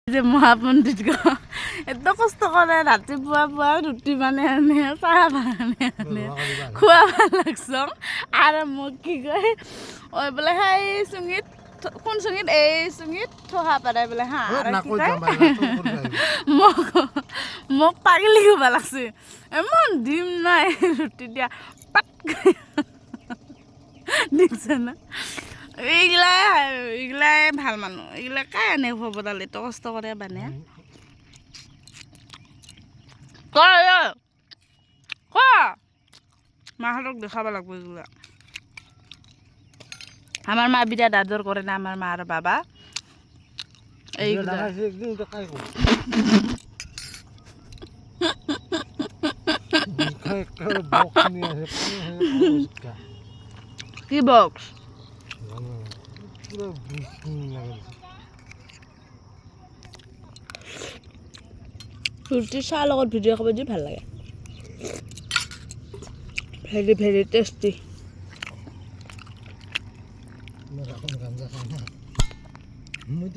যে মহাপণ্ডিত এত কষ্ট কৰে ৰাতিপুৱা পুৱা ৰুটি মানে আনে চাহ মানে আনে খোৱা ভাল লাগছ আৰু মোক কি কয় ঐ বোলে সেই চুঙিত কোন চুঙিত এই চুঙিত থোহা পাৰাই বোলে হা আৰু কি কয় মোক পাগলি হ'ব লাগছে ইমান ডিম নাই ৰুটি দিয়া পাত দেখিছে না এইগিলাই ভাল মানুহ এইগিলা কাই আনে হ'ব দাল এত কষ্ট কৰে বানে ক মাহঁতক দেখাব লাগব এইগুলা আমাৰ মা বিৰাট আদৰ কৰে না আমাৰ মা আৰ বাবা এইগুলা কি বক্স ৰুটি চাহ লগত ভিডিঅ' খাব দি ভাল লাগে ভেৰি ভেৰি টেষ্টি